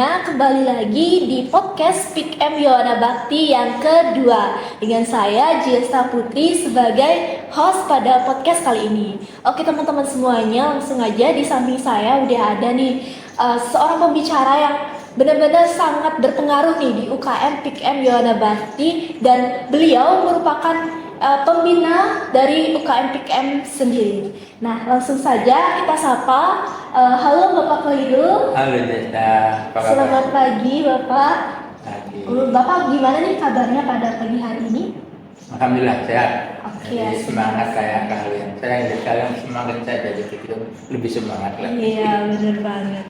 semuanya, kembali lagi di podcast Pick M Yohana Bakti yang kedua dengan saya Jiesta Putri sebagai host pada podcast kali ini. Oke teman-teman semuanya, langsung aja di samping saya udah ada nih seorang pembicara yang benar-benar sangat berpengaruh nih di UKM Pick M Yohana Bakti, dan beliau merupakan pembina dari UKM Pick M sendiri. Nah, langsung saja kita sapa. Halo Bapak Khairul. Halo Desta. Selamat pagi Bapak. Pagi. Bapak gimana nih kabarnya pada pagi hari ini? Alhamdulillah sehat. Oke, Jadi semangat kayak kalian. Saya lihat kalian semangat, saya jadi pikir lebih semangat lagi. Iya, benar banget.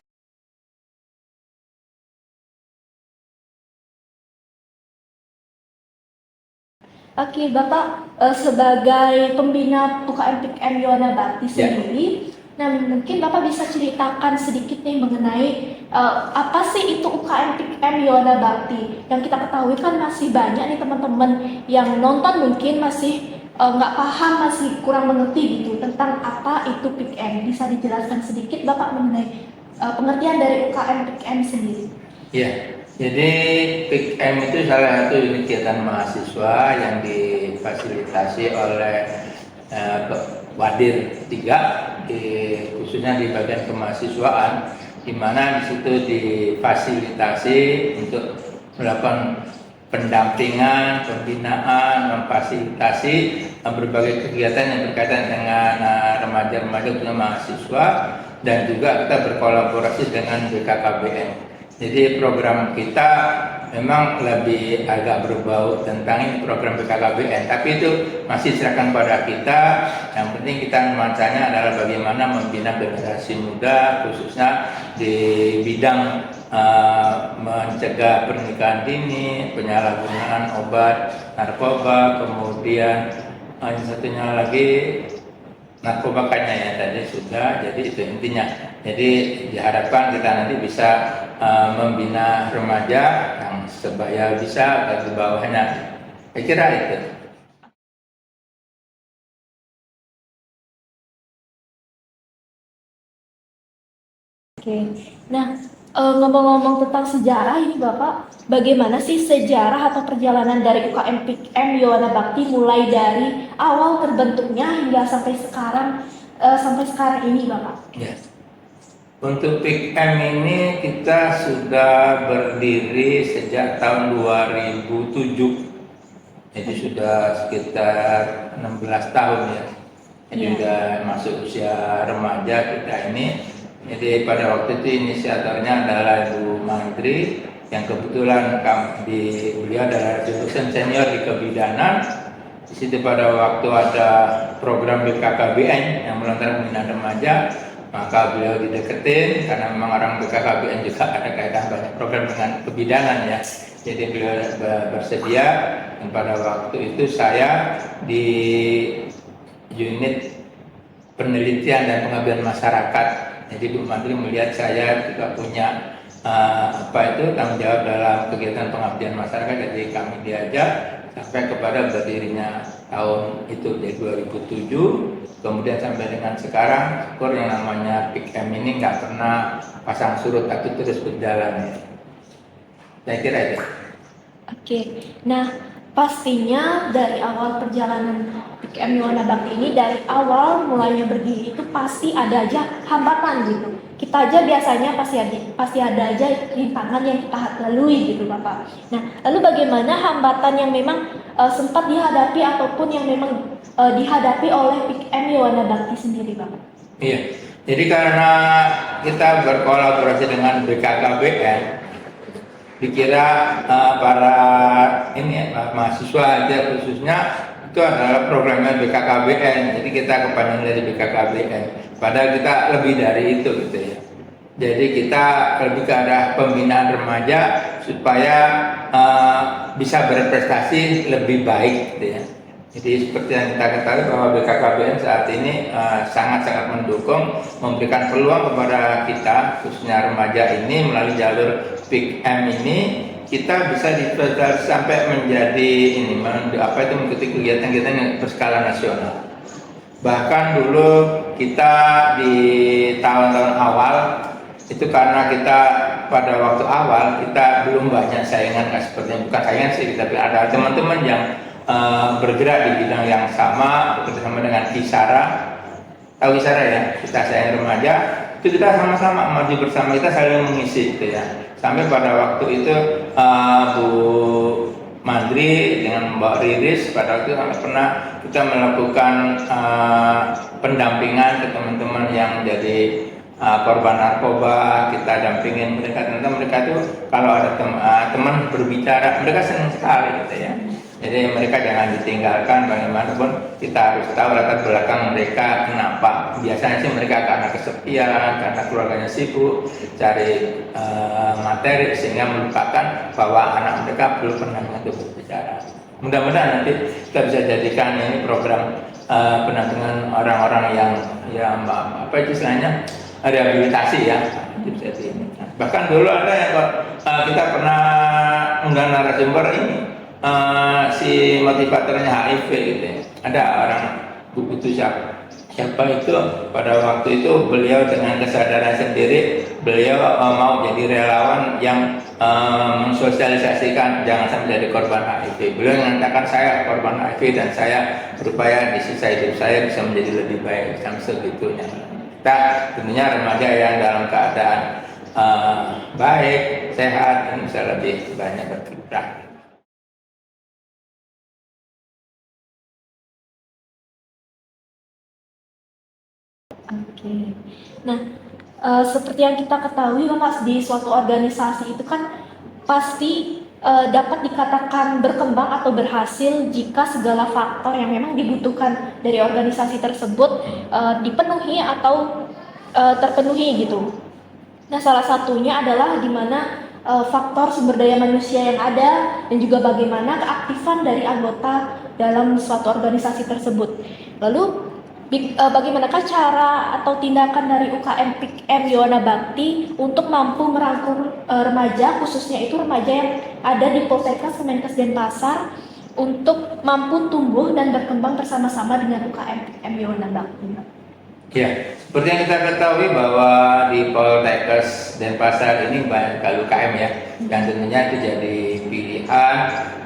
Oke, Bapak sebagai pembina UKM Pick M Yohana Bakti sendiri, nah mungkin Bapak bisa ceritakan sedikit nih mengenai apa sih itu UKM Pick M Yohana Bakti. Yang kita ketahui kan masih banyak nih teman-teman yang nonton mungkin masih nggak paham, masih kurang mengerti gitu tentang apa itu Pick M. Bisa dijelaskan sedikit Bapak mengenai pengertian dari UKM Pick M sendiri? Iya. Jadi Pick M itu salah satu unit kegiatan mahasiswa yang difasilitasi oleh Wadir 3, khususnya di bagian kemahasiswaan, di mana di situ difasilitasi untuk melakukan pendampingan, pembinaan, memfasilitasi berbagai kegiatan yang berkaitan dengan remaja-remaja khususnya mahasiswa, dan juga kita berkolaborasi dengan BKKBN. Jadi program kita memang lebih agak berbau tentang ini program BKKBN, tapi itu masih serahkan pada kita. Yang penting kita nuansanya adalah bagaimana membina generasi muda, khususnya di bidang mencegah pernikahan dini, penyalahgunaan obat narkoba, kemudian yang satunya lagi narkoba kayaknya ya tadi sudah. Jadi itu intinya. Jadi diharapkan kita nanti bisa membina remaja yang sebaya bisa dan di bawahnya. Saya kira itu. Oke, nah ngomong-ngomong tentang sejarah ini Bapak, bagaimana sih sejarah atau perjalanan dari UKM Pick M Yohana Bakti mulai dari awal terbentuknya hingga sampai sekarang ini Bapak? Yes. Untuk Pick M ini kita sudah berdiri sejak tahun 2007. Jadi sudah sekitar 16 tahun ya. Jadi sudah masuk usia remaja kita ini. Jadi pada waktu itu inisiatornya adalah Ibu Mantri, yang kebetulan beliau adalah jurusan senior di kebidanan. Di situ pada waktu ada program BKKBN yang melontarkan pembinaan remaja, maka beliau dideketin karena memang orang BKKBN juga ada kaitan banyak program dengan kebidanan ya. Jadi beliau bersedia, dan pada waktu itu saya di unit penelitian dan pengabdian masyarakat. Jadi Bu Menteri melihat saya juga punya tanggung jawab dalam kegiatan pengabdian masyarakat, jadi kami diajak sampai kepada berdirinya tahun itu di 2007. Kemudian sampai dengan sekarang, syukur yang namanya Pick M ini nggak pernah pasang surut, tapi terus berjalan ya. Saya kira itu. Oke, nah pastinya dari awal perjalanan Pick M Yohana Bakti ini, dari awal mulainya berdiri itu pasti ada aja hambatan gitu. Kita aja biasanya pasti ada aja rintangan yang kita lalui gitu Bapak. Nah, lalu bagaimana hambatan yang memang sempat dihadapi ataupun yang memang dihadapi oleh Pick M Yohana Bakti sendiri Bapak? Iya, jadi karena kita berkolaborasi dengan BKKBN, dikira para mahasiswa aja khususnya itu adalah programnya BKKBN. Jadi kita kepanjangan dari BKKBN. Padahal kita lebih dari itu gitu ya. Jadi kita lebih ke arah pembinaan remaja supaya bisa berprestasi lebih baik gitu ya. Jadi seperti yang kita ketahui bahwa BKKBN saat ini sangat-sangat mendukung, memberikan peluang kepada kita khususnya remaja ini melalui jalur Pick M ini. Kita bisa difasilitasi sampai menjadi mengikuti kegiatan-kegiatan yang berskala nasional. Bahkan dulu kita di tahun-tahun awal itu karena kita pada waktu awal kita belum banyak saingan, seperti bukan saingan sih, tapi ada teman-teman yang bergerak di bidang yang sama, bekerjasama dengan Kisara. Tahu Kisara ya, kita sayang remaja, itu kita sama-sama maju bersama, kita saling mengisi gitu ya. Sampai pada waktu itu Bu Mandri dengan Mbak Riris pada waktu itu sampai pernah kita melakukan pendampingan ke teman-teman yang jadi korban narkoba. Kita dampingin mereka, ternyata mereka itu kalau ada teman berbicara mereka senang sekali gitu ya. Jadi mereka jangan ditinggalkan, bagaimanapun kita harus tahu latar belakang mereka kenapa. Biasanya sih mereka karena kesepian, karena keluarganya sibuk, cari materi sehingga melupakan bahwa anak mereka belum pernah untuk berbicara. Mudah-mudahan nanti kita bisa jadikan ini program pendampingan orang-orang yang apa itu istilahnya rehabilitasi ya. Bahkan dulu ada yang kita pernah undang narasumber ini. Si motivatornya HIV gitu ya. Ada orang itu siapa itu pada waktu itu beliau dengan kesadaran sendiri beliau mau jadi relawan yang mensosialisasikan jangan sampai jadi korban HIV. Beliau mengatakan saya korban HIV dan saya berupaya di sisa hidup saya bisa menjadi lebih baik sampai segitunya. Kita tentunya remaja yang dalam keadaan baik, sehat, dan bisa lebih banyak bergerak. Oke. Nah, seperti yang kita ketahui, Mas, di suatu organisasi itu kan pasti dapat dikatakan berkembang atau berhasil jika segala faktor yang memang dibutuhkan dari organisasi tersebut dipenuhi atau terpenuhi gitu. Nah, salah satunya adalah di mana faktor sumber daya manusia yang ada dan juga bagaimana keaktifan dari anggota dalam suatu organisasi tersebut. Lalu bagaimanakah cara atau tindakan dari UKM PIKM Yowana Bakti untuk mampu merangkul remaja, khususnya itu remaja yang ada di Poltekkes Kemenkes Denpasar, untuk mampu tumbuh dan berkembang bersama-sama dengan UKM PIKM Yowana Bakti? Ya, seperti yang kita ketahui bahwa di Poltekkes Denpasar ini banyak sekali UKM ya, dan tentunya itu jadi pilihan,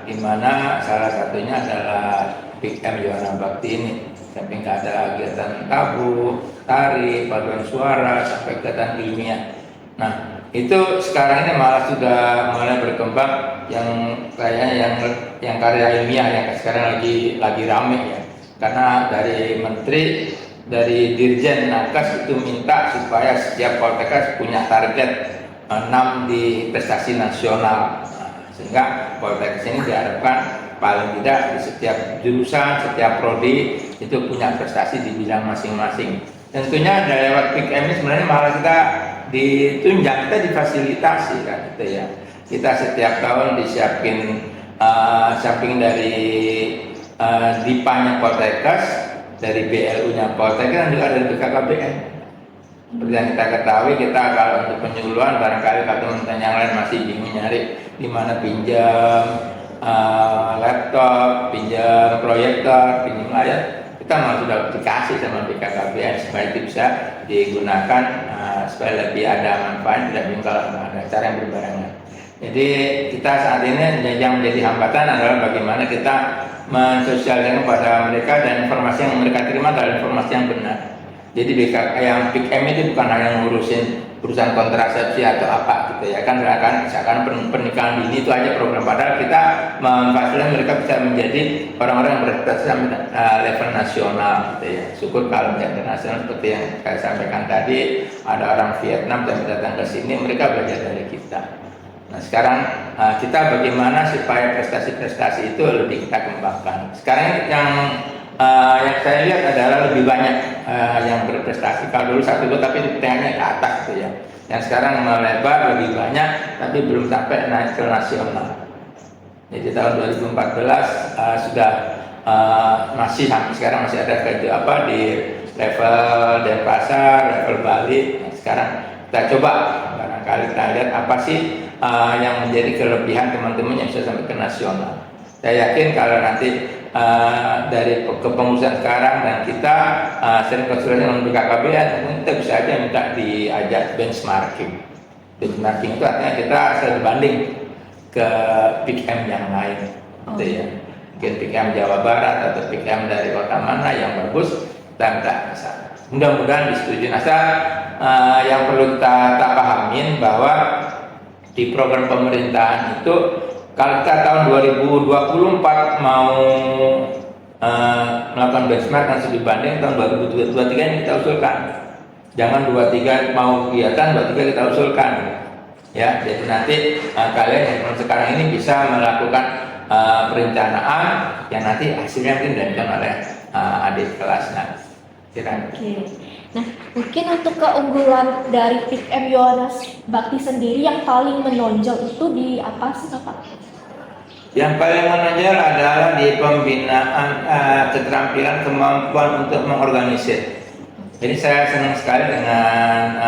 di mana salah satunya adalah PIKM Yowana Bakti ini. Samping ada kegiatan tabuh, tari, paduan suara, sampai kegiatan ilmiah. Nah, itu sekarang ini malah sudah mulai berkembang yang kayaknya yang karya ilmiah yang sekarang lagi rame ya. Karena dari Menteri, dari Dirjen Nakes itu minta supaya setiap Poltekkes punya target 6 di prestasi nasional. Sehingga Poltekkes ini diharapkan paling tidak di setiap jurusan, setiap prodi itu punya prestasi di bidang masing-masing. Tentunya dari lewat PIKM ini sebenarnya malah kita ditunjang, kita difasilitasi kan gitu ya. Kita setiap tahun disiapin samping dari DIPA-nya Poltekkes, dari BLU-nya Poltekkes, dan juga dari BKKBN. Seperti yang kita ketahui, kita kalau untuk penyuluhan barangkali kalau teman-teman yang lain masih bingung nyari di mana pinjam laptop, pinjam proyektor, pinjam layar, kita malah sudah dikasih sama BKKBN supaya itu bisa digunakan supaya lebih ada manfaat, tidak bingkal, ada cara yang berbarengan. Jadi kita saat ini yang menjadi hambatan adalah bagaimana kita mensosialisasikan kepada mereka dan informasi yang mereka terima adalah informasi yang benar. Jadi yang PIKM itu bukan hanya ngurusin urusan kontrasepsi atau apa gitu ya kan, misalkan pernikahan dini itu aja program, padahal kita memfasilitasi mereka bisa menjadi orang-orang yang berprestasi sampai level nasional gitu ya. Syukur kalau internasional seperti yang saya sampaikan tadi, ada orang Vietnam yang datang ke sini, mereka belajar dari kita. Nah sekarang kita bagaimana supaya prestasi-prestasi itu lebih kita kembangkan. Sekarang yang saya lihat adalah lebih banyak yang berprestasi. Kalau dulu satu tapi di tengahnya ke atas gitu ya. Yang sekarang melebar lebih banyak tapi belum sampai naik ke nasional. Jadi tahun 2014 sudah masih sampai sekarang masih ada di level Denpasar, level Bali. Nah, sekarang kita coba barangkali kita lihat apa sih yang menjadi kelebihan teman-teman yang bisa sampai ke nasional. Saya yakin kalau nanti dari kepengurusan sekarang dan kita sering konsultasi dengan BKKBN, kita bisa aja minta diajak benchmarking. benchmarking itu artinya kita berbanding ke PIKM yang lain, gitu ya. Mungkin PIKM Jawa Barat atau PIKM dari kota mana yang bagus, dan tak bisa. Mudah-mudahan disetujui. Asal yang perlu kita pahamin bahwa di program pemerintahan itu kalau kita tahun 2024 mau melakukan benchmark dan studi banding, tahun 2023 ini kita usulkan. Jangan 23 mau kegiatan, 23 kita usulkan. Ya, jadi nanti kalian yang sekarang ini bisa melakukan perencanaan yang nanti hasilnya mungkin dilakukan oleh adik kelas. Nah, Oke. Nah, mungkin untuk keunggulan dari PIKM Yohanes Bakti sendiri yang paling menonjol itu di apa sih Bapak? Yang paling menonjol adalah di pembinaan keterampilan kemampuan untuk mengorganisir. Jadi saya senang sekali dengan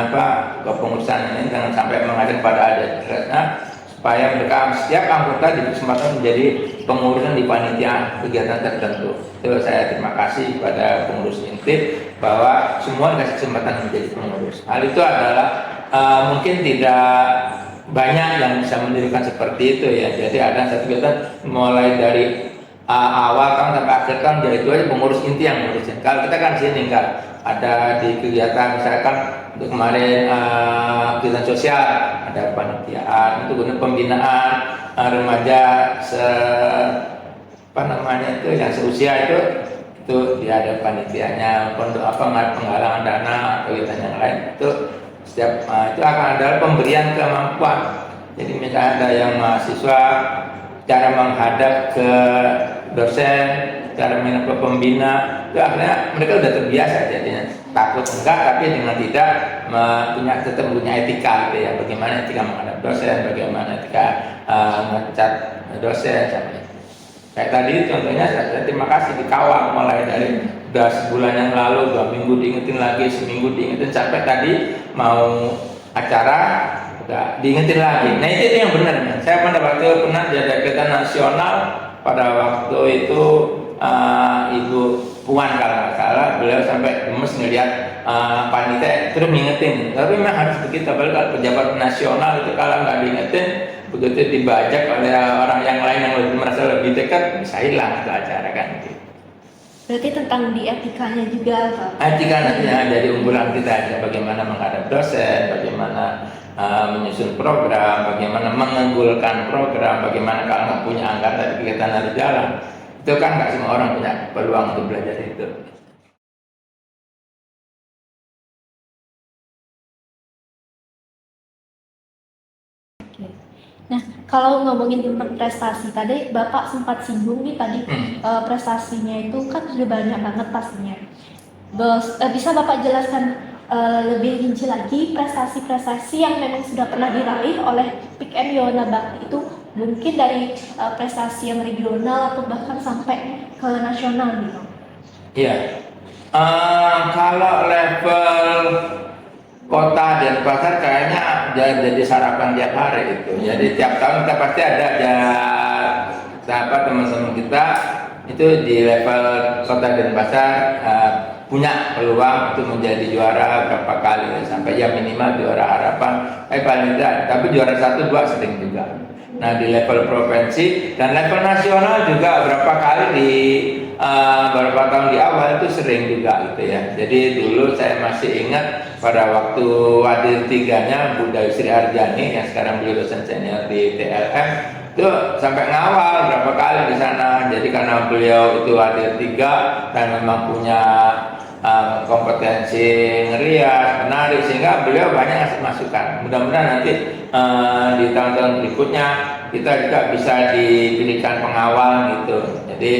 kepengurusan ini, jangan sampai mengajak pada adik supaya mereka setiap anggota diberi kesempatan menjadi pengurusan di panitia kegiatan tertentu. Itu saya terima kasih pada pengurus inti bahwa semua dikasih kesempatan menjadi pengurus. Hal itu adalah mungkin tidak banyak yang bisa mendirikan seperti itu ya. Jadi ada satu kegiatan mulai dari awal tahun sampai akhir tahun, jadi itu aja pengurus inti yang ngurusin. Kalau kita kan sini enggak ada di kegiatan, misalkan untuk kemarin kegiatan sosial ada panitiaan, untuk pembinaan remaja yang seusia itu dia ada panitianya, untuk penggalangan dana atau kegiatan yang lain itu setiap itu akan ada pemberian kemampuan. Jadi misalnya ada yang mahasiswa cara menghadap ke dosen, cara menghadap ke pembina, itu akhirnya mereka udah terbiasa jadinya. Takut enggak, tapi dengan tidak tetap punya etika gitu ya. Bagaimana etika menghadap dosen, bagaimana etika ngecat dosen sampai. Kayak tadi contohnya saya terima kasih dikawal mulai dari udah sebulan yang lalu, 2 minggu diingetin lagi, seminggu diingetin sampai tadi mau acara udah diingetin lagi. Nah itu yang benar. Saya pada waktu pernah jadi kegiatan nasional pada waktu itu Ibu Puan kalau nggak salah, beliau sampai gemes ngeliat panitia terus ngingetin. Tapi memang harus begitu, apalagi kalau pejabat nasional itu kalau nggak diingetin, begitu dibajak oleh orang yang lain yang merasa lebih dekat, bisa hilang itu acara kan. Berarti tentang di etikanya juga Pak? Etika nantinya jadi unggulan kita, bagaimana menghadap dosen, bagaimana menyusun program, bagaimana mengunggulkan program, bagaimana kalau nggak punya anggaran kegiatan harus jalan. Itu kan nggak semua orang punya peluang untuk belajar itu. Nah, kalau ngomongin tentang prestasi, tadi Bapak sempat singgung nih tadi prestasinya itu kan sudah banyak banget pastinya. Bisa Bapak jelaskan lebih rinci lagi prestasi-prestasi yang memang sudah pernah diraih oleh PIKM Yohanes Bakti itu, mungkin dari prestasi yang regional atau bahkan sampai ke nasional gitu. Iya. Kalau level kota dan pasar kayaknya jadi sarapan tiap hari itu. Jadi tiap tahun kita pasti ada teman-teman kita itu di level kota dan pasar punya peluang untuk menjadi juara berapa kali sampai ya minimal juara harapan paling tidak, tapi juara 1-2 sering juga. Nah di level provinsi dan level nasional juga berapa kali di beberapa tahun di awal itu sering juga gitu ya. Jadi dulu saya masih ingat pada waktu Wadir 3-nya Bu Sri Arjani yang sekarang beliau dosen senior di TLM itu sampai ngawal berapa kali di sana. Jadi karena beliau itu Wadir 3 dan memang punya kompetensi ngerias, menarik, sehingga beliau banyak ngasih masukan. Mudah-mudahan nanti di tahun-tahun berikutnya kita juga bisa diberikan pengawal gitu. Jadi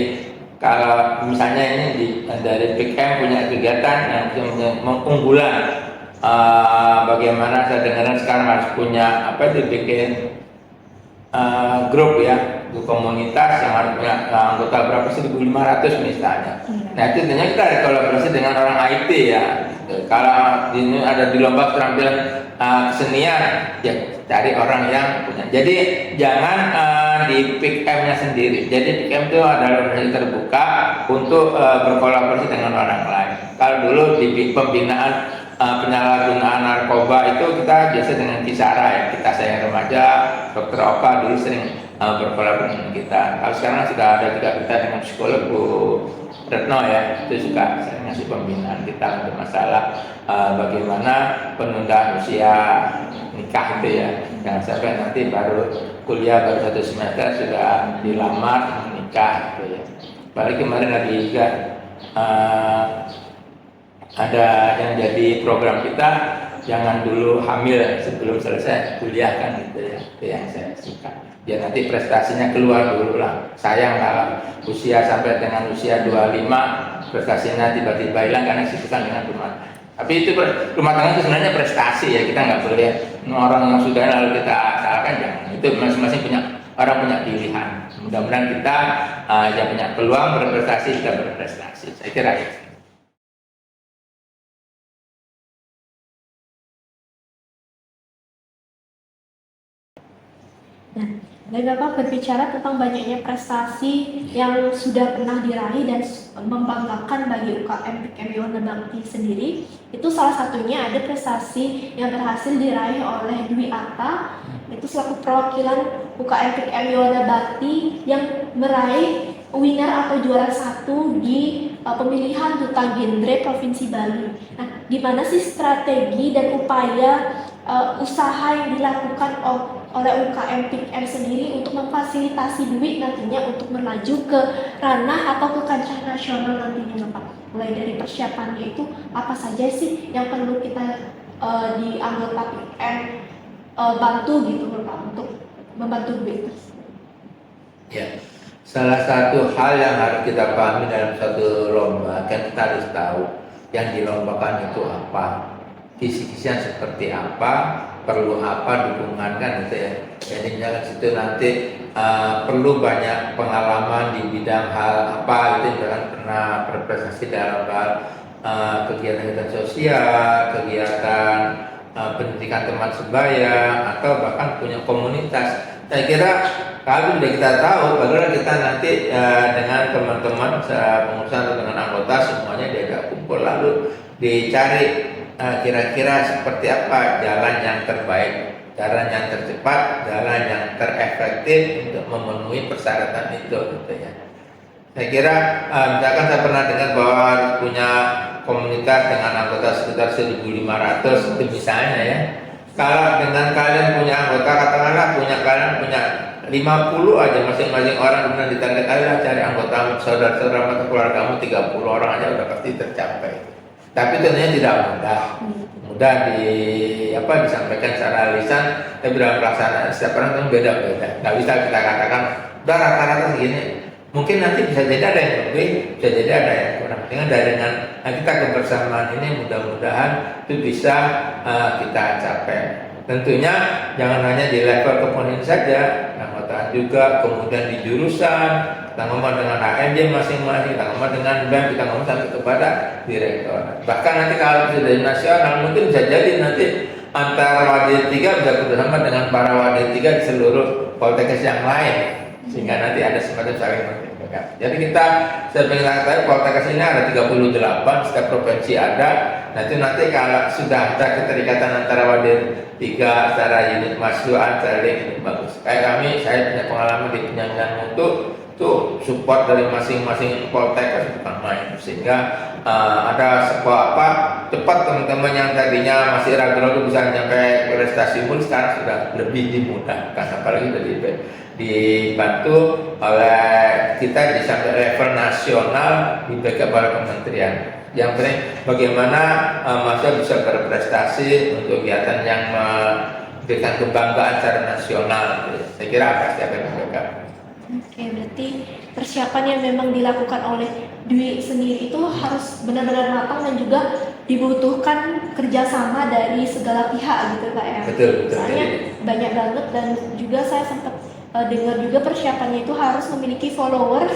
kalau misalnya ini dari PIKM punya kegiatan yang mengunggulan, bagaimana saya dengar sekarang harus punya dibikin grup ya, komunitas yang harus punya anggota berapa 1.500 misalnya. Nah itu tentunya kita ada kolaborasi dengan orang IT ya. Kalau ini ada di lomba keterampilan kesenian, ya cari orang yang punya. Jadi jangan di PIKM-nya sendiri. Jadi PIKM itu adalah organisasi terbuka untuk berkolaborasi dengan orang lain. Kalau dulu di pembinaan penyalahgunaan narkoba itu kita biasa dengan Kisara ya, kita sayang remaja, Dokter Oka dulu sering berkolaborasi dengan kita. Kalau sekarang sudah ada juga kita dengan psikolog Bu Retno ya, itu juga sering ngasih pembinaan kita untuk masalah bagaimana penundaan usia nikah itu ya, jangan sampai nanti baru kuliah baru 1 semester sudah dilamar menikah gitu ya. Balik kemarin ada juga ada yang jadi program kita, jangan dulu hamil sebelum selesai kuliah kan gitu ya, itu yang saya suka. Biar nanti prestasinya keluar dulu lah. Sayang kalau usia sampai dengan usia 25 prestasinya tiba-tiba hilang karena sibukkan dengan rumah. Tapi itu rumah tangga itu sebenarnya prestasi ya, kita nggak boleh orang yang sudah lalu kita salahkan, jangan. Itu masing-masing orang punya pilihan. Mudah-mudahan kita yang punya peluang berprestasi, kita berprestasi. Saya kira itu. Nah, dari Bapak berbicara tentang banyaknya prestasi yang sudah pernah diraih dan membanggakan bagi UKM PIK Yowana Bakti sendiri. Itu salah satunya ada prestasi yang berhasil diraih oleh Dwi Atta, itu selaku perwakilan UKM PIK Yowana Bakti yang meraih winner atau juara 1 di pemilihan Duta Genre Provinsi Bali. Nah, gimana sih strategi dan upaya usaha yang dilakukan oleh UKM PIKM sendiri untuk memfasilitasi Dwi nantinya untuk melaju ke ranah atau ke kancah nasional nantinya, Pak? Mulai dari persiapannya itu apa saja sih yang perlu kita di anggota PIKM bantu gitu, Pak, untuk membantu Dwi? Ya, salah satu hal yang harus kita pahami dalam satu lomba, kan kita harus tahu yang dilombakan itu apa, kisi-kisian seperti apa, perlu apa, dukungan kan gitu ya. Jadi misalkan situ nanti perlu banyak pengalaman di bidang hal apa, itu misalkan pernah berprestasi dalam hal kegiatan sosial, kegiatan pendidikan teman sebaya, atau bahkan punya komunitas. Saya kira kalau sudah kita tahu, bagaimana kita nanti dengan teman-teman pengusaha atau dengan anggota semuanya diajak kumpul, lalu dicari kira-kira seperti apa jalan yang terbaik, jalan yang tercepat, jalan yang terefektif untuk memenuhi persyaratan itu gitu ya. Saya kira misalkan saya pernah dengar bahwa punya komunitas dengan anggota sekitar 1.500 itu misalnya ya. Kalau dengan kalian punya anggota, katakanlah kalian punya 50 aja masing-masing orang, kemudian ditarget aja cari anggota saudara-saudara atau keluargamu 30 orang aja udah pasti tercapai. Tapi tentunya tidak mudah disampaikan secara lisan, tapi dalam pelaksanaan setiap orang itu beda-beda. Nggak bisa kita katakan udah rata-rata segini. Mungkin nanti bisa jadi ada yang lebih, bisa jadi ada yang kurang. Dengan kita kebersamaan ini mudah-mudahan itu bisa kita capai. Tentunya jangan hanya di level kepentingan saja, anggotaan juga, kemudian di jurusan, kita ngomong dengan HMJ masing-masing, kita ngomong dengan BEM, kita ngomong sampai kepada direktur. Bahkan nanti kalau sudah di nasional, mungkin bisa jadi nanti antara Wadir 3 bisa bersama dengan para Wadir 3 di seluruh politeknik yang lain, sehingga nanti ada semacam saling mendengarkan. Jadi kita sebenarnya politeknik ini ada 38, setiap provinsi ada. Nanti kalau sudah ada keterikatan antara Wadir 3 secara unit mahasiswa, secara unit bagus. Kayak kami, saya punya pengalaman di penyanyian mutu, tuh support dari masing-masing poltek bukan main, sehingga ada sebuah cepat teman-teman yang tadinya masih ragu-ragu bisa sampai prestasi pun sekarang sudah lebih dimudahkan, apalagi sudah dibantu oleh kita di sampai level nasional di backup oleh kementerian. Yang penting bagaimana mahasiswa bisa berprestasi untuk kegiatan yang memberikan kebanggaan secara nasional. Saya kira pasti akan dilakukan. Oke, berarti persiapan yang memang dilakukan oleh Dwi sendiri itu harus benar-benar matang dan juga dibutuhkan kerjasama dari segala pihak gitu Pak ya. Betul. Soalnya banyak banget dan juga saya sempat dengar juga persiapannya itu harus memiliki followers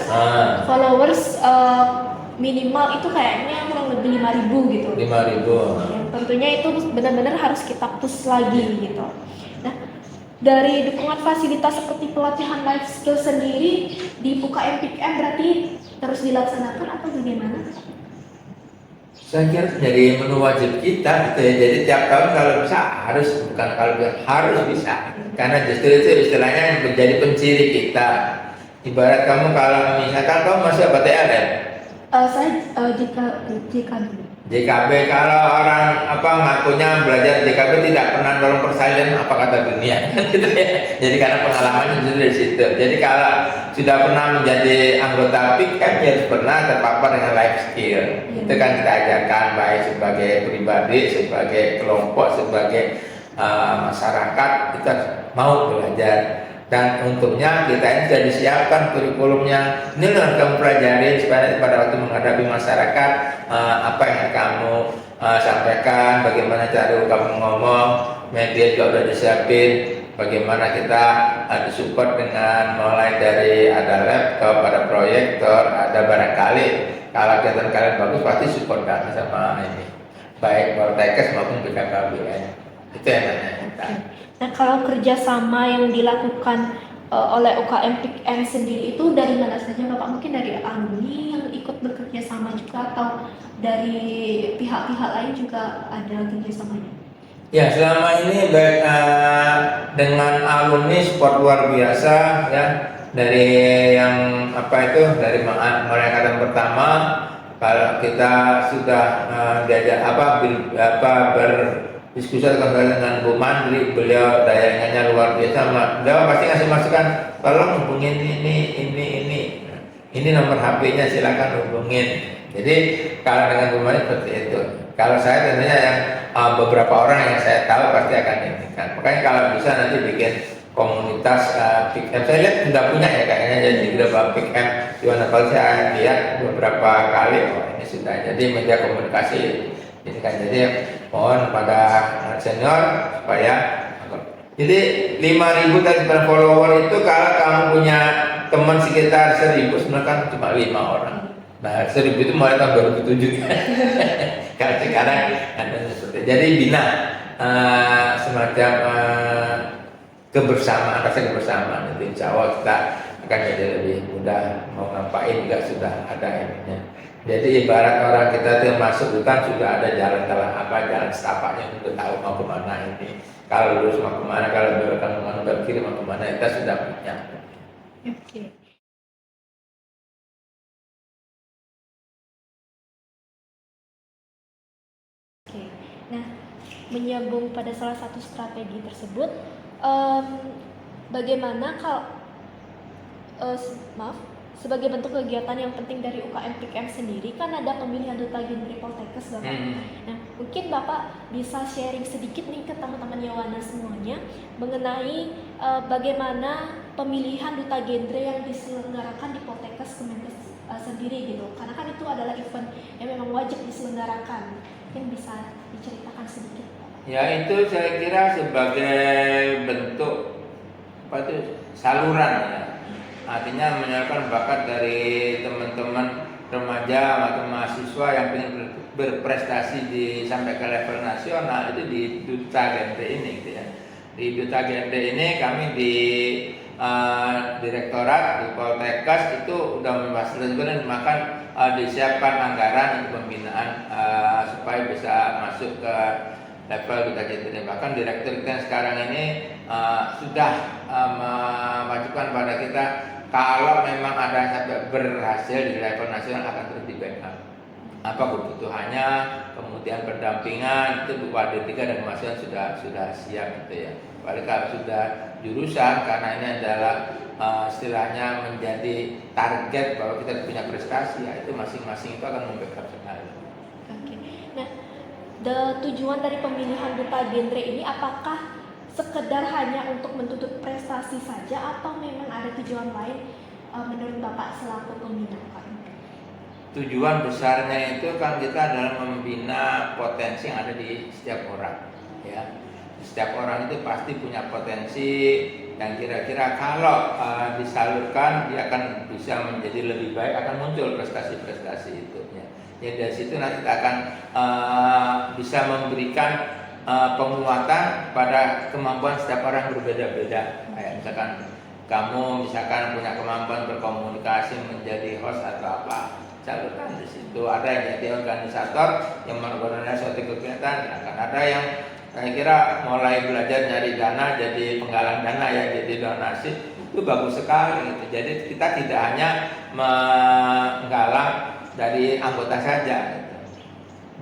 minimal itu kayaknya kurang lebih 5.000 gitu. 5.000. Ya, tentunya itu benar-benar harus kita push lagi gitu. Nah, dari dukungan fasilitas seperti pelatihan life skill sendiri di UKM PIKM berarti terus dilaksanakan atau bagaimana? Saya kira itu jadi menu wajib kita gitu ya. Jadi tiap tahun kalau bisa harus, bukan kalau bisa, harus bisa. Karena justru itu istilahnya menjadi penciri kita. Ibarat kamu kalau misalkan kamu masih PTL ya, Saya jika dulu. JKB, kalau orang ngakunya belajar JKB tidak pernah dorong persalinan, apa kata dunia gitu ya. Jadi karena pengalamannya justru dari situ. Jadi kalau sudah pernah menjadi anggota PIK kan ya harus pernah terpapar dengan life skill. Itu kan kita ajarkan baik sebagai pribadi, sebagai kelompok, sebagai masyarakat, kita mau belajar. Dan untungnya kita ini sudah disiapkan kurikulumnya. Ini loh yang kamu pelajari supaya pada waktu menghadapi masyarakat, apa yang kamu sampaikan, bagaimana cara kamu ngomong, media juga sudah disiapin, bagaimana kita disupport dengan mulai dari ada laptop, ada proyektor, ada barangkali kalau kegiatan kalian bagus pasti support kan sama ini, baik Poltekkes maupun BKKBN. Itu yang namanya kita. Nah, kalau kerjasama yang dilakukan oleh UKM PIKM sendiri itu dari mana saja Bapak? Mungkin dari alumni yang ikut bekerja sama juga atau dari pihak-pihak lain juga ada kerjasamanya? Ya, selama ini baik dengan alumni support luar biasa ya, dari yang dari mulai angkatan pertama. Kalau kita sudah diajak berdiskusi dengan Bu Mandri, beliau daya ingatnya luar biasa. Beliau pasti ngasih masukan, tolong hubungin ini nomor HP-nya, silakan hubungin. Jadi kalau dengan Bu Mandri seperti itu. Kalau saya tentunya yang beberapa orang yang saya tahu pasti akan dihentikan. Makanya kalau bisa nanti bikin komunitas PIKM, saya lihat sudah punya ya kayaknya, jadi beberapa PIKM di mana kalau saya lihat beberapa kali, ini sudah jadi media komunikasi. Ini kan jadi mohon pada senior supaya, jadi 5.000 tadi follower itu kalau kamu punya teman sekitar 1.000 sebenarnya kan cuma 5 orang. Nah 1.000 itu mulai tahun 2007 kalau sekarang ada seperti, jadi bina semacam kebersamaan, rasa kebersamaan itu insya Allah kita akan jadi lebih mudah, mau ngapain juga sudah ada ininya. Jadi ibarat orang kita tuh masuk hutan sudah ada jalan jalan setapaknya untuk tahu mau kemana ini. Kalau lurus mau kemana, kalau belok kemana, belok kiri mau kemana, kita sudah punya. Oke. Nah, menyambung pada salah satu strategi tersebut, bagaimana kalau sebagai bentuk kegiatan yang penting dari UKM PIKM sendiri kan ada pemilihan duta genre Poltekkes Bapak. Nah, mungkin Bapak bisa sharing sedikit nih ke teman-teman Yawana semuanya mengenai bagaimana pemilihan duta genre yang diselenggarakan di Poltekkes Kemenkes sendiri gitu. Karena kan itu adalah event yang memang wajib diselenggarakan. Mungkin bisa diceritakan sedikit Bapak. Ya, itu saya kira sebagai bentuk saluran ya. Artinya menyalurkan bakat dari teman-teman remaja atau mahasiswa yang ingin berprestasi sampai ke level nasional, itu di duta genre ini gitu ya. Di duta genre ini kami di direktorat di Poltekkes itu sudah memfasilitasi, bahkan disiapkan anggaran untuk pembinaan supaya bisa masuk ke level duta genre. Bahkan direktur kita yang sekarang ini sudah mewajibkan pada kita, kalau memang ada sampai berhasil di level nasional akan terus di backup. Apa kebutuhannya, kemudian pendampingan itu berupa D3 dan mahasiswa sudah siap gitu ya. Apalagi kalau sudah jurusan, karena ini adalah istilahnya menjadi target bahwa kita punya prestasi, ya itu masing-masing itu akan membackup sekali. Oke. Nah, tujuan dari pemilihan duta genre ini apakah sekedar hanya untuk menuntut prestasi saja atau memang ada tujuan lain menurut Bapak selaku pembina UKM? Tujuan besarnya itu kan kita adalah membina potensi yang ada di setiap orang ya. Setiap orang itu pasti punya potensi yang kira-kira kalau disalurkan dia akan bisa menjadi lebih baik, akan muncul prestasi-prestasi itu ya. Jadi dari situ nanti kita akan bisa memberikan penguatan pada kemampuan setiap orang berbeda-beda. Kayak misalkan kamu punya kemampuan berkomunikasi menjadi host atau apa, saluran di situ. Ada yang jadi organisator yang mengorganisasi suatu kegiatan, akan ada yang saya kira mulai belajar nyari dana, jadi penggalang dana ya, jadi donasi, itu bagus sekali gitu. Jadi kita tidak hanya menggalang dari anggota saja gitu.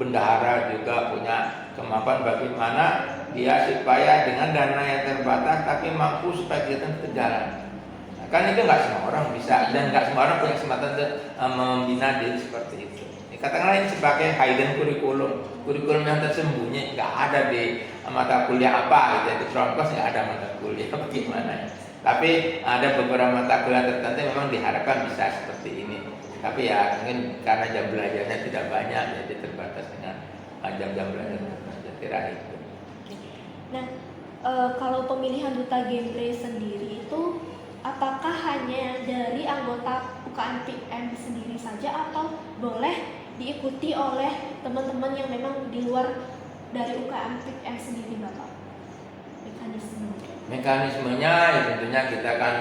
Bendahara juga punya kemampuan bagaimana dia supaya dengan dana yang terbatas tapi mampu supaya kita berjalan. Nah, kan itu nggak semua orang bisa, dan nggak semua orang punya kesempatan untuk membina diri seperti itu. Katakanlah ini sebagai hidden kurikulum yang tersembunyi, nggak ada di mata kuliah apa gitu, di Tronkos nggak ada mata kuliah bagaimana ya. Tapi ada beberapa mata kuliah tertentu memang diharapkan bisa seperti ini. Tapi ya mungkin karena jam belajarnya tidak banyak, jadi terbatas dengan jam-jam belajar saya kira itu. Nah, kalau pemilihan duta genre sendiri itu apakah hanya dari anggota UKM PIKM sendiri saja atau boleh diikuti oleh teman-teman yang memang di luar dari UKM PIKM sendiri, Bapak? Mekanismenya ya tentunya kita akan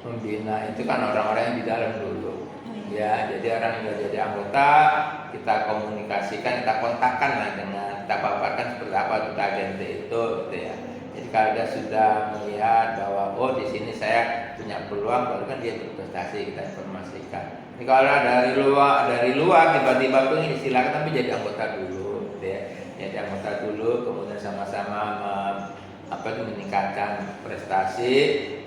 membina itu kan orang-orang yang di dalam dulu. Ya, jadi orang yang jadi anggota kita komunikasikan, kita kontakkan lah dengan, kita paparkan seperti apa duta genre itu gitu ya. Jadi kalau dia sudah melihat bahwa oh di sini saya punya peluang, baru kan dia berprestasi, kita informasikan. Jadi kalau dari luar tiba-tiba pengen silakan, tapi jadi anggota dulu gitu ya. Jadi anggota dulu, kemudian sama-sama meningkatkan prestasi,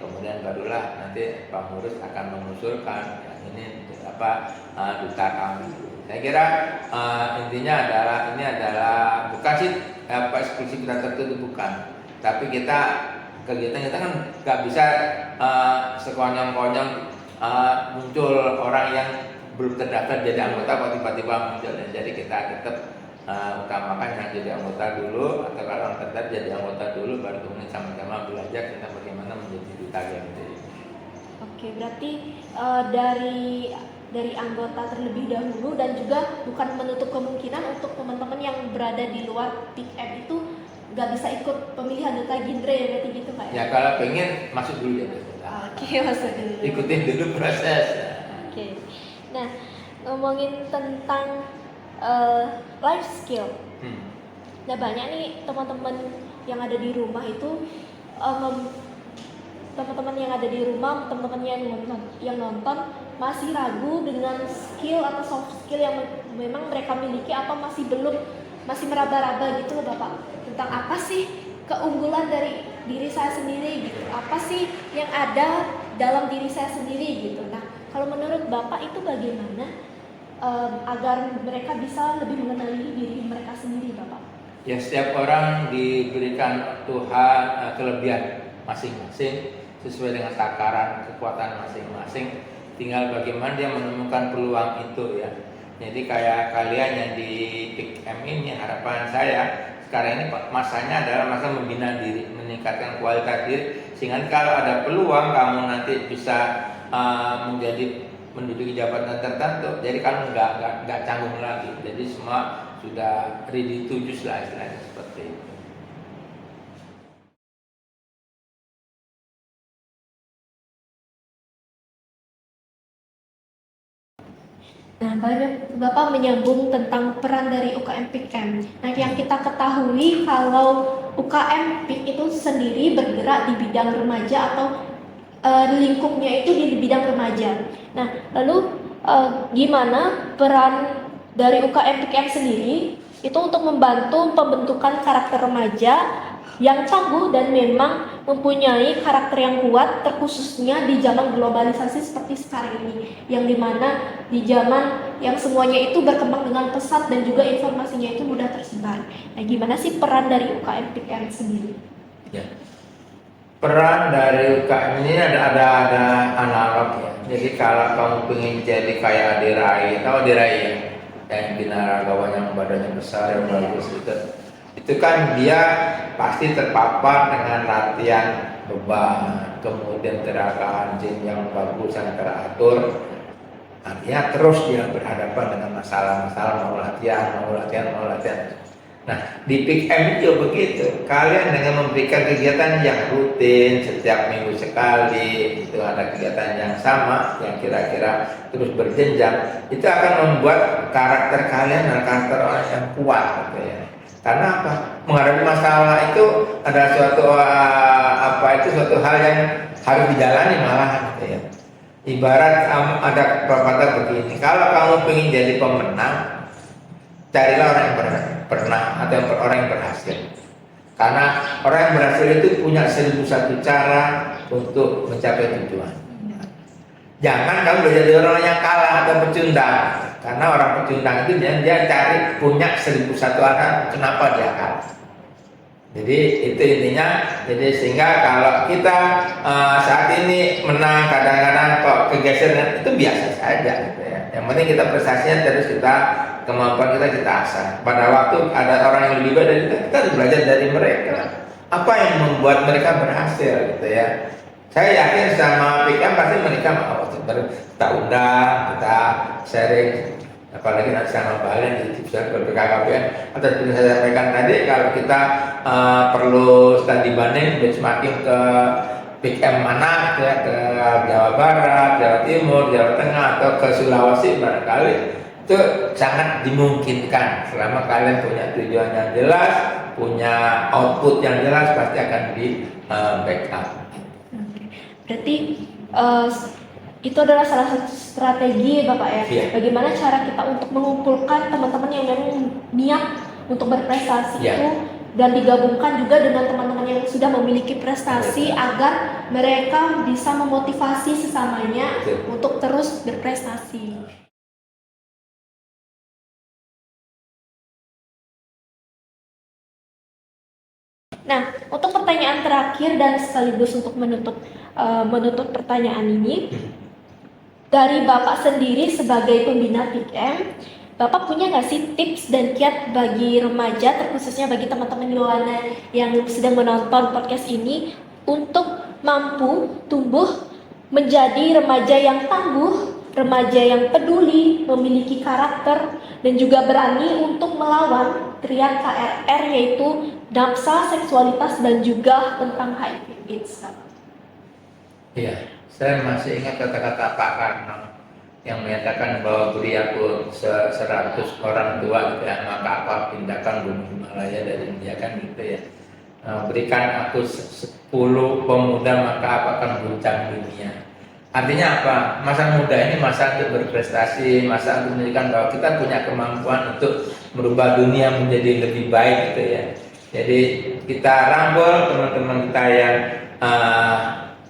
kemudian barulah nanti pengurus akan mengusulkan ya, ini duta kami. Saya kira intinya adalah ini adalah bukan sih eksklusif kita tertutup, bukan, tapi kegiatan kita kan nggak bisa sekonyong-konyong muncul orang yang belum terdaftar jadi anggota kok tiba-tiba muncul. Jadi kita tetap utamakan yang jadi anggota dulu, atau kalau orang tetap jadi anggota dulu, baru kemudian sama-sama belajar tentang bagaimana menjadi duta genre. Oke, berarti dari anggota terlebih dahulu, dan juga bukan menutup kemungkinan untuk teman-teman yang berada di luar PIKM itu nggak bisa ikut pemilihan duta genre ya, berarti gitu Pak? Ya kalau pengen masuk dulu ya. Oke, masuk dulu. Ikutin dulu proses. Oke. Nah, ngomongin tentang life skill. Nah, banyak nih teman-teman yang ada di rumah itu teman-teman yang ada di rumah, teman-teman yang nonton masih ragu dengan skill atau soft skill yang memang mereka miliki, atau masih meraba-raba gitu loh Bapak, tentang apa sih keunggulan dari diri saya sendiri gitu, apa sih yang ada dalam diri saya sendiri gitu. Nah, kalau menurut Bapak itu bagaimana agar mereka bisa lebih mengenali diri mereka sendiri, Bapak? Ya, setiap orang diberikan Tuhan kelebihan masing-masing sesuai dengan takaran kekuatan masing-masing. Tinggal bagaimana dia menemukan peluang itu ya. Jadi kayak kalian yang di PIKM ini, harapan saya sekarang ini masanya adalah masa membina diri, meningkatkan kualitas diri, sehingga kalau ada peluang kamu nanti bisa menduduki jabatan tertentu. Jadi kamu nggak canggung lagi. Jadi semua sudah ready to use lah, istilahnya seperti itu. Nah, Bapak menyambung tentang peran dari UKM PIKM. Nah, yang kita ketahui kalau UKM PIK itu sendiri bergerak di bidang remaja atau lingkupnya itu di bidang remaja. Nah, lalu gimana peran dari UKM PIKM sendiri itu untuk membantu pembentukan karakter remaja yang tangguh dan memang mempunyai karakter yang kuat, terkhususnya di zaman globalisasi seperti sekarang ini, yang dimana di zaman yang semuanya itu berkembang dengan pesat dan juga informasinya itu mudah tersebar. Nah, gimana sih peran dari UKM PIKM sendiri? Ya. Peran dari UKM ini ada analog ya. Jadi kalau kamu ingin jadi kayak Adirai, tahu Adirai ya? Yang binaragawan yang badannya besar yang bagus itu kan dia pasti terpapar dengan latihan beban, kemudian tenaga anjing yang bagus yang teratur. Artinya terus dia berhadapan dengan masalah-masalah, mau latihan. Nah, di PIKM juga begitu. Kalian dengan memberikan kegiatan yang rutin setiap minggu sekali, itu ada kegiatan yang sama, yang kira-kira terus berjenjang, itu akan membuat karakter kalian dan karakter orang yang kuat, gitu ya. Karena apa? Menghadapi masalah itu ada suatu hal yang harus dijalani malahan, gitu ya. Ibarat ada pepatah begini, kalau kamu ingin jadi pemenang, carilah orang yang pernah atau orang yang berhasil. Karena orang yang berhasil itu punya 1001 cara untuk mencapai tujuan. Jangan kamu menjadi orang yang kalah atau pecundang. Karena orang pecundang itu dia cari punya 1001 cara kenapa dia kalah. Jadi itu intinya. Jadi sehingga kalau kita saat ini menang, kadang-kadang kok kegeser, itu biasa saja, gitu ya. Yang penting kita prestasinya terus kemampuan kita asah. Pada waktu ada orang yang lebih baik dari kita harus belajar dari mereka. Apa yang membuat mereka berhasil, gitu ya. Saya yakin sama PIKM pasti mereka mau kita undang, kita sharing. Apalagi nanti sama kalian di tipsnya BKKBN. Atau seperti saya sampaikan tadi, kalau kita perlu studi banding benchmarking ke PIKM mana, gitu ya, ke Jawa Barat, Jawa Timur, Jawa Tengah, atau ke Sulawesi barangkali, itu sangat dimungkinkan selama kalian punya tujuan yang jelas, punya output yang jelas, pasti akan di backup. Berarti itu adalah salah satu strategi Bapak ya. Iya. Bagaimana cara kita untuk mengumpulkan teman-teman yang memang niat untuk berprestasi Iya. itu dan digabungkan juga dengan teman-teman yang sudah memiliki prestasi agar mereka bisa memotivasi sesamanya untuk terus berprestasi. Nah, untuk pertanyaan terakhir dan sekaligus untuk menutup pertanyaan ini, dari Bapak sendiri sebagai pembina PIKM, Bapak punya nggak sih tips dan kiat bagi remaja, terkhususnya bagi teman-teman Yohana yang sedang menonton podcast ini, untuk mampu tumbuh menjadi remaja yang tangguh, remaja yang peduli, memiliki karakter, dan juga berani untuk melawan teriak KRR, yaitu damsa, seksualitas, dan juga tentang HIV/AIDS. Iya, saya masih ingat kata-kata Pak Karno yang menyatakan bahwa beri aku 100 orang tua, gitu ya, maka aku pindahkan gunung Himalaya dari India, kan gitu ya. Berikan aku 10 pemuda, maka aku akan guncang dunia. Artinya apa? Masa muda ini masa untuk berprestasi, masa untuk menunjukkan bahwa kita punya kemampuan untuk merubah dunia menjadi lebih baik, gitu ya. Jadi kita rangkul teman-teman kita yang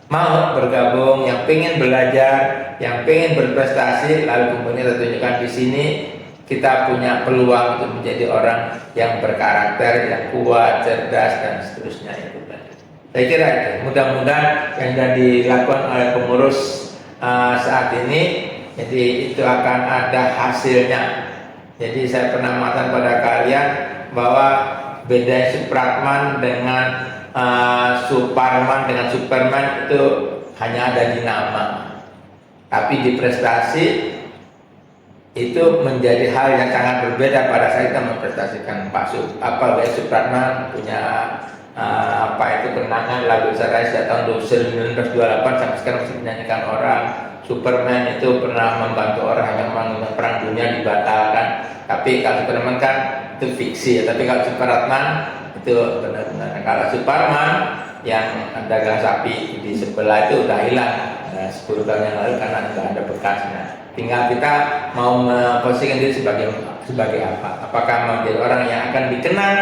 mau bergabung, yang pengen belajar, yang pengen berprestasi, lalu kemudian kita tunjukkan di sini kita punya peluang untuk menjadi orang yang berkarakter, yang kuat, cerdas, dan seterusnya itu. Saya kira itu. Mudah-mudahan yang sudah dilakukan oleh pengurus saat ini, jadi itu akan ada hasilnya. Jadi saya pernah mengatakan pada kalian bahwa beda Supratman dengan Suparman dengan Superman itu hanya ada di nama, tapi di prestasi itu menjadi hal yang sangat berbeda pada saat kita memprestasikan Pak Supratman punya kenangan lagu Sarai sejak tahun 1928 sampai sekarang masih dinyanyikan orang. Superman itu pernah membantu orang yang memang perang dunia dibatalkan, tapi kalau Superman kan itu fiksi ya, tapi kalau Supratman itu benar-benar. Kalau Suparman yang dagang sapi di sebelah itu udah hilang 10 tahun yang lalu karena tidak ada bekasnya. Tinggal kita mau memposisikan diri sebagai apa? Apakah menjadi orang yang akan dikenal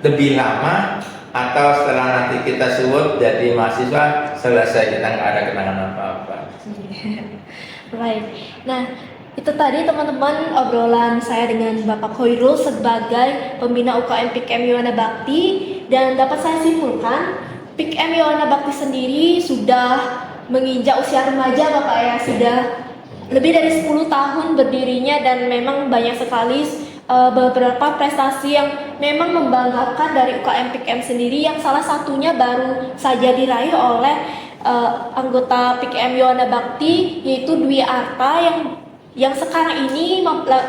lebih lama, atau setelah nanti kita suwut jadi mahasiswa selesai kita nggak ada kenangan apa-apa. Baik. Nah, itu tadi teman-teman obrolan saya dengan Bapak Khoirul sebagai pembina UKM PIKM Yohana Bakti, dan dapat saya simpulkan PIKM Yohana Bakti sendiri sudah menginjak usia remaja Bapak ya, sudah lebih dari 10 tahun berdirinya, dan memang banyak sekali beberapa prestasi yang memang membanggakan dari UKM PIKM sendiri, yang salah satunya baru saja diraih oleh anggota PIKM Yohana Bakti, yaitu Dwi Arta yang sekarang ini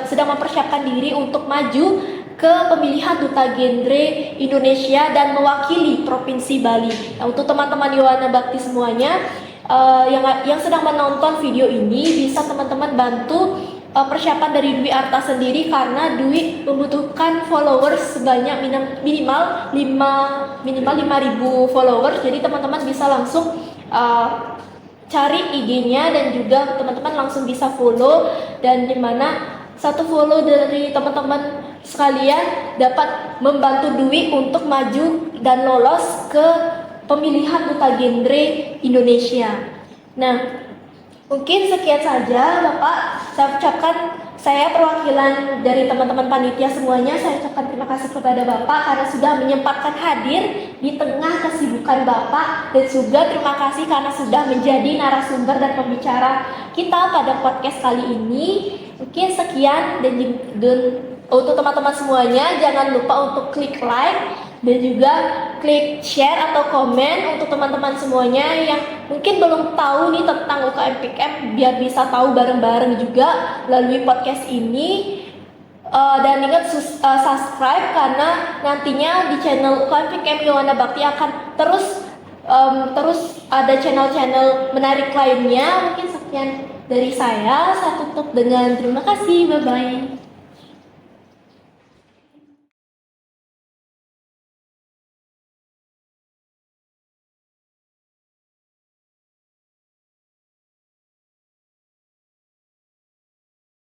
sedang mempersiapkan diri untuk maju ke pemilihan Duta Genre Indonesia dan mewakili Provinsi Bali. Nah, untuk teman-teman Yohana Bakti semuanya yang sedang menonton video ini, bisa teman-teman bantu persiapan dari Dwi Arta sendiri, karena Dwi membutuhkan followers sebanyak minimal 5.000 followers. Jadi teman-teman bisa langsung cari IG-nya dan juga teman-teman langsung bisa follow, dan dimana satu follow dari teman-teman sekalian dapat membantu Dwi untuk maju dan lolos ke pemilihan Duta Genre Indonesia. Nah, mungkin sekian saja Bapak. Saya perwakilan dari teman-teman panitia semuanya, saya ucapkan terima kasih kepada Bapak karena sudah menyempatkan hadir di tengah kesibukan Bapak, dan juga terima kasih karena sudah menjadi narasumber dan pembicara kita pada podcast kali ini. Mungkin sekian, dan untuk teman-teman semuanya jangan lupa untuk klik like dan juga klik share atau komen untuk teman-teman semuanya yang mungkin belum tahu nih tentang UKM PIKM, biar bisa tahu bareng-bareng juga melalui podcast ini. Dan ingat subscribe, karena nantinya di channel UKM PIKM Yohana Bakti akan terus ada channel-channel menarik lainnya. Mungkin sekian dari saya tutup dengan terima kasih, bye-bye.